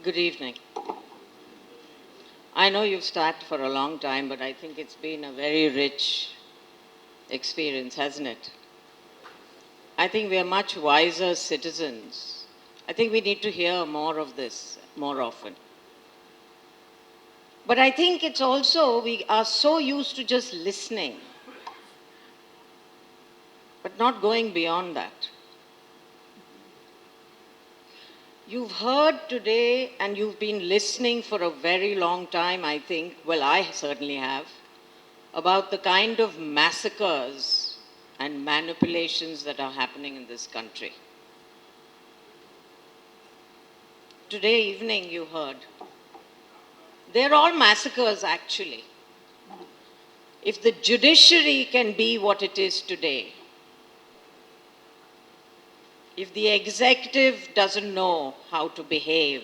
Good evening. I know you've sat for a long time, but I think it's been a very rich experience, hasn't it? I think we are much wiser citizens. I think we need to hear more of this more often. But I think it's also, we are so used to just listening, but not going beyond that. You've heard today and you've been listening for a very long time, I think. Well, I certainly have. About the kind of massacres and manipulations that are happening in this country. Today evening, you heard. They're all massacres, actually. If the judiciary can be what it is today, if the executive doesn't know how to behave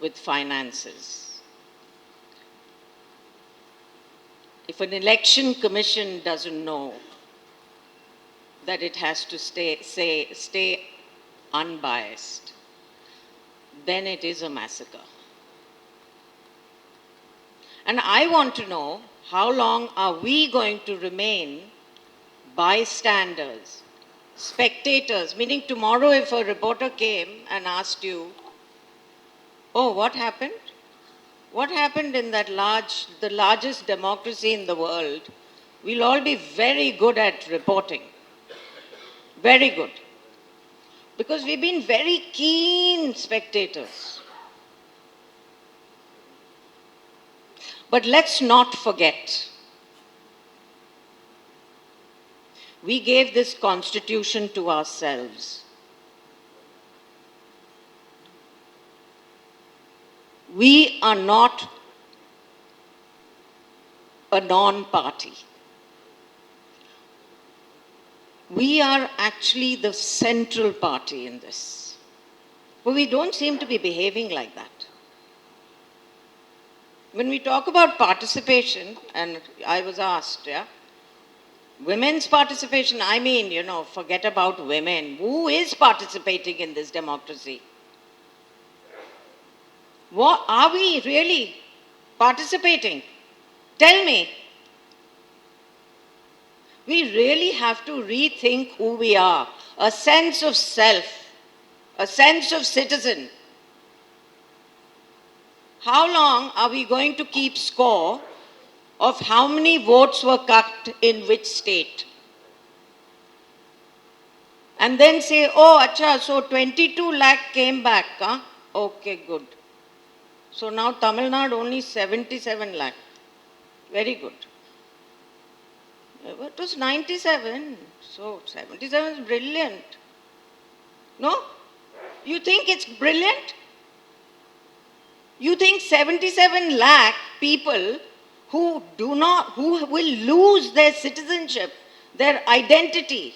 with finances, if an election commission doesn't know that it has to stay unbiased, then it is a massacre. And I want to know, how long are we going to remain bystanders, spectators? Meaning tomorrow if a reporter came and asked you, oh, what happened? What happened in that the largest democracy in the world? We'll all be very good at reporting. Very good. Because we've been very keen spectators. But let's not forget, we gave this constitution to ourselves. We are not a non-party. We are actually the central party in this. But we don't seem to be behaving like that. When we talk about participation, and I was asked, yeah, women's participation, I mean, forget about women. Who is participating in this democracy? What are we really participating? Tell me. We really have to rethink who we are. A sense of self, a sense of citizen. How long are we going to keep score of how many votes were cut in which state? And then say, oh, acha, so 22 lakh came back. Huh? Okay, good. So now Tamil Nadu only 77 lakh. Very good. It was 97. So 77 is brilliant. No? You think it's brilliant? You think 77 lakh people who will lose their citizenship, their identity.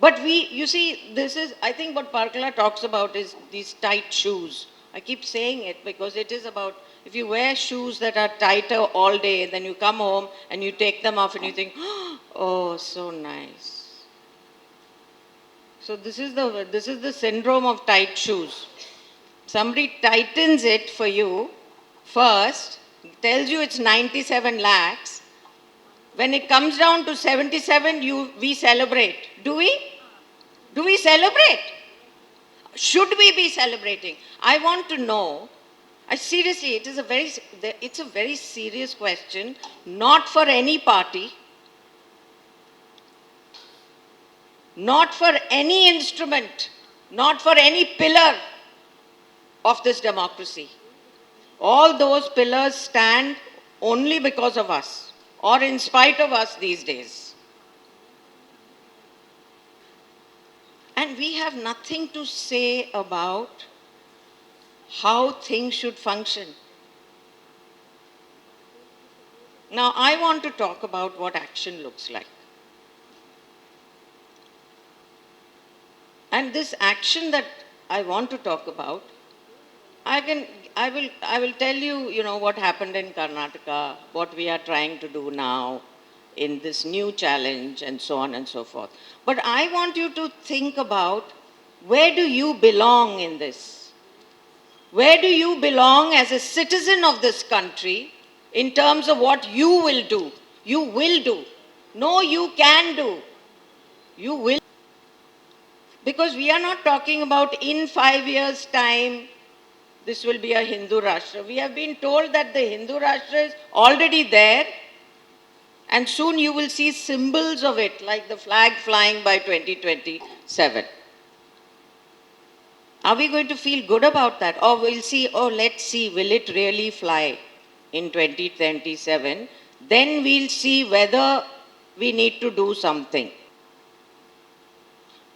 But you see, this is, I think what Parkala talks about is these tight shoes. I keep saying it because it is about, if you wear shoes that are tighter all day, then you come home and you take them off and you think, oh, so nice. So this is the syndrome of tight shoes. Somebody tightens it for you first, tells you it's 97 lakhs. When it comes down to 77, we celebrate. Do we? Do we celebrate? Should we be celebrating? I want to know. Seriously, it's a very serious question, not for any party, not for any instrument, not for any pillar of this democracy. All those pillars stand only because of us, or in spite of us these days. And we have nothing to say about how things should function. Now, I want to talk about what action looks like. And this action that I want to talk about, I will tell you, what happened in Karnataka, what we are trying to do now in this new challenge and so on and so forth. But I want you to think about, where do you belong in this? Where do you belong as a citizen of this country in terms of what you will do? You will do. No, you can do. You will. Because we are not talking about in 5 years' time, this will be a Hindu Rashtra. We have been told that the Hindu Rashtra is already there, and soon you will see symbols of it, like the flag flying by 2027. Are we going to feel good about that? Or we'll see, oh, let's see, will it really fly in 2027? Then we'll see whether we need to do something.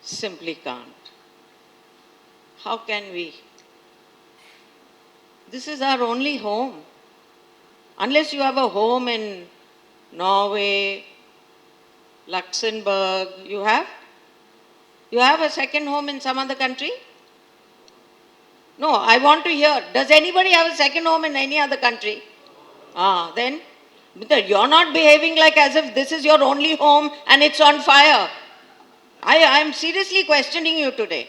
Simply can't. How can we? This is our only home. Unless you have a home in Norway, Luxembourg, you have? You have a second home in some other country? No, I want to hear. Does anybody have a second home in any other country? Then you're not behaving like as if this is your only home and it's on fire. I am seriously questioning you today.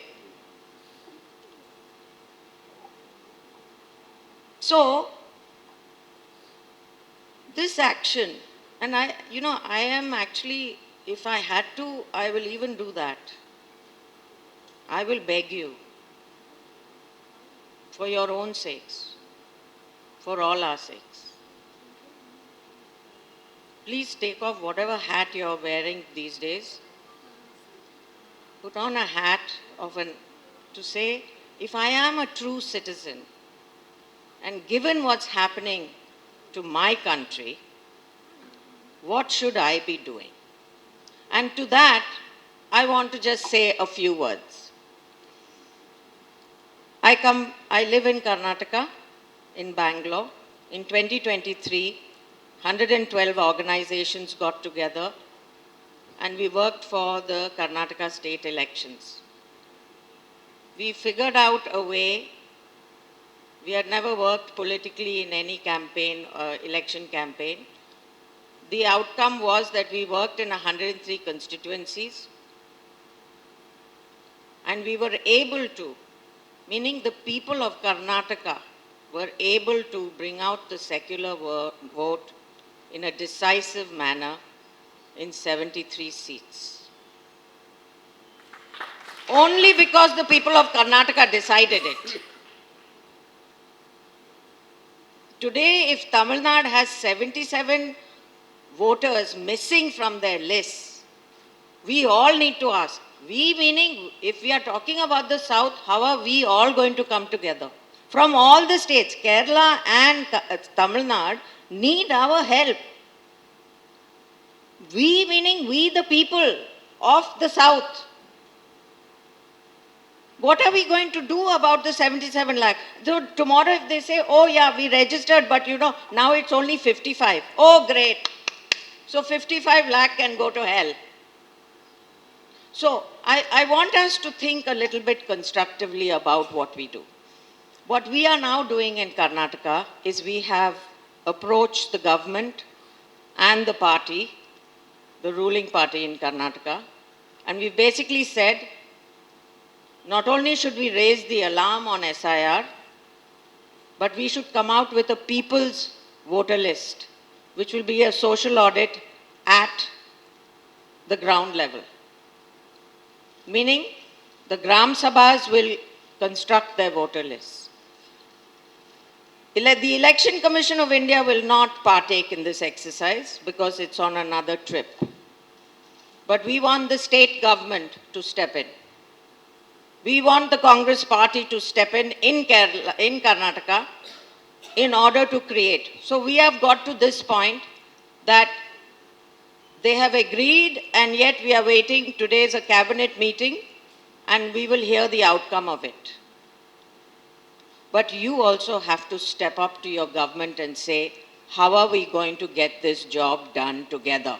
So, this action, and I am actually, if I had to, I will even do that. I will beg you, for your own sakes, for all our sakes. Please take off whatever hat you're wearing these days. Put on a hat to say, if I am a true citizen, and given what's happening to my country, what should I be doing? And to that, I want to just say a few words. I live in Karnataka, in Bangalore. In 2023, 112 organizations got together and we worked for the Karnataka state elections. We figured out a way. We had never worked politically in any campaign, election campaign. The outcome was that we worked in 103 constituencies and we were able to, meaning the people of Karnataka were able to bring out the secular vote in a decisive manner in 73 seats. Only because the people of Karnataka decided it. Today, if Tamil Nadu has 77 voters missing from their lists, we all need to ask. We meaning, if we are talking about the South, how are we all going to come together? From all the states, Kerala and Tamil Nadu need our help. We meaning we the people of the South. What are we going to do about the 77 lakh? So tomorrow if they say, oh yeah, we registered, but now it's only 55. Oh great. So 55 lakh can go to hell. So I want us to think a little bit constructively about what we do. What we are now doing in Karnataka is we have approached the government and the party, the ruling party in Karnataka, and we've basically said, not only should we raise the alarm on SIR, but we should come out with a people's voter list, which will be a social audit at the ground level. Meaning, the Gram Sabhas will construct their voter lists. The Election Commission of India will not partake in this exercise because it's on another trip. But we want the state government to step in. We want the Congress party to step in Kerala, in Karnataka, in order to create. So we have got to this point that they have agreed and yet we are waiting. Today is a cabinet meeting and we will hear the outcome of it. But you also have to step up to your government and say, how are we going to get this job done together?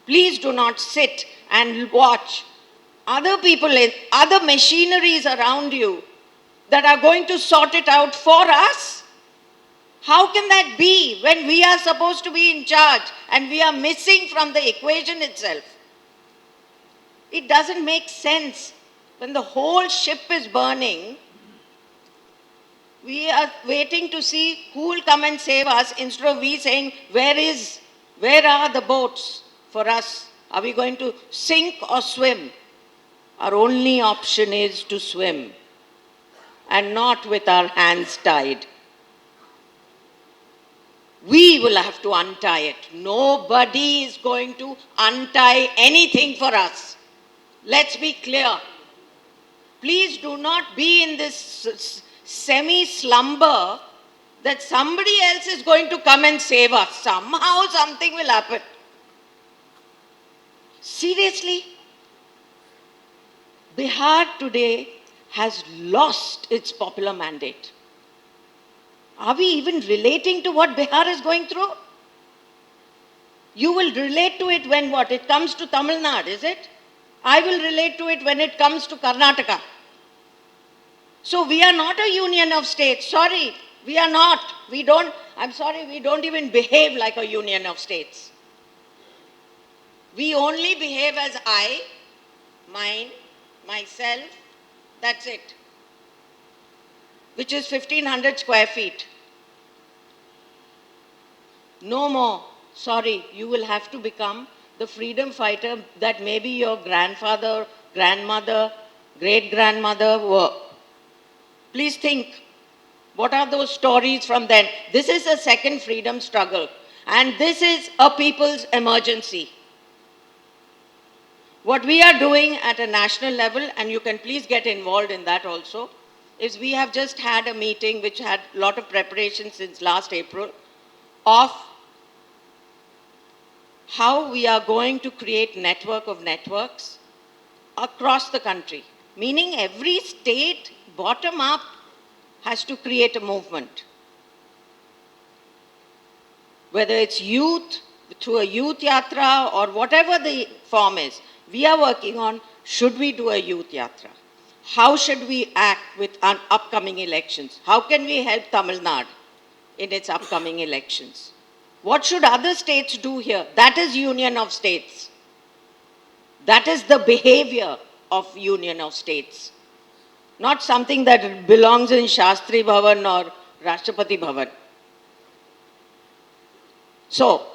Please do not sit and watch other people, other machineries around you that are going to sort it out for us. How can that be when we are supposed to be in charge and we are missing from the equation itself? It doesn't make sense when the whole ship is burning. We are waiting to see who will come and save us instead of we saying, where are the boats for us? Are we going to sink or swim? Our only option is to swim and not with our hands tied. We will have to untie it. Nobody is going to untie anything for us. Let's be clear. Please do not be in this semi-slumber that somebody else is going to come and save us. Somehow something will happen. Seriously, Bihar today has lost its popular mandate. Are we even relating to what Bihar is going through? You will relate to it when what? It comes to Tamil Nadu, is it? I will relate to it when it comes to Karnataka. So we are not a union of states. Sorry, we are not. I'm sorry, we don't even behave like a union of states. We only behave as I, mine, myself, that's it. Which is 1,500 square feet. No more. Sorry, you will have to become the freedom fighter that maybe your grandfather, grandmother, great-grandmother were. Please think, what are those stories from then? This is a second freedom struggle. And this is a people's emergency. What we are doing at a national level, and you can please get involved in that also, is we have just had a meeting which had a lot of preparation since last April of how we are going to create network of networks across the country. Meaning every state, bottom up, has to create a movement. Whether it's youth, through a youth yatra or whatever the form is, we are working on, should we do a youth yatra? How should we act with upcoming elections? How can we help Tamil Nadu in its upcoming elections? What should other states do here? That is union of states. That is the behavior of union of states. Not something that belongs in Shastri Bhavan or Rashtrapati Bhavan. So,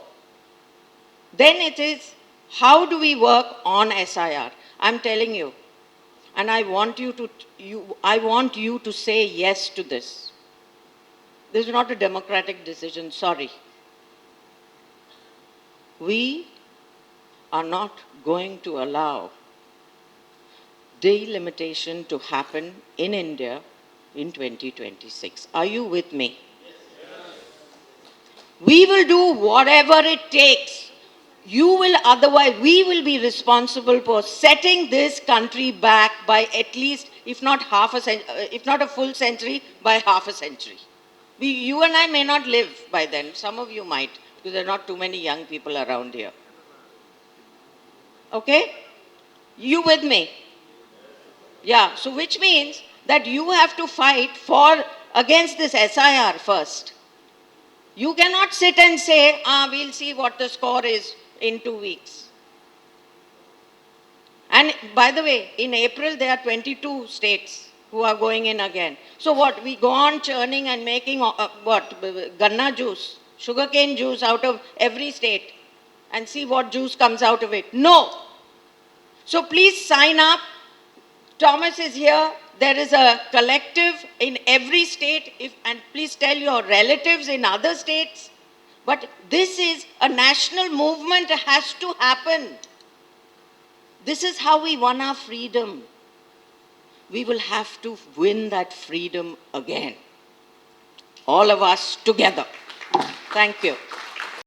then it is, how do we work on SIR? I'm telling you, and I want you to say yes to this. This is not a democratic decision, sorry. We are not going to allow delimitation to happen in India in 2026. Are you with me? We will do whatever it takes. You will otherwise, we will be responsible for setting this country back by at least, if not a full century, by half a century. You and I may not live by then. Some of you might, because there are not too many young people around here. Okay? You with me? Yeah, so which means that you have to fight against this SIR first. You cannot sit and say, we'll see what the score is in 2 weeks. And by the way, in April, there are 22 states who are going in again. So what, we go on churning and making ganna juice, sugarcane juice out of every state and see what juice comes out of it? No. So please sign up. Thomas is here. There is a collective in every state, and please tell your relatives in other states. But this is a national movement that has to happen. This is how we won our freedom. We will have to win that freedom again. All of us together. Thank you.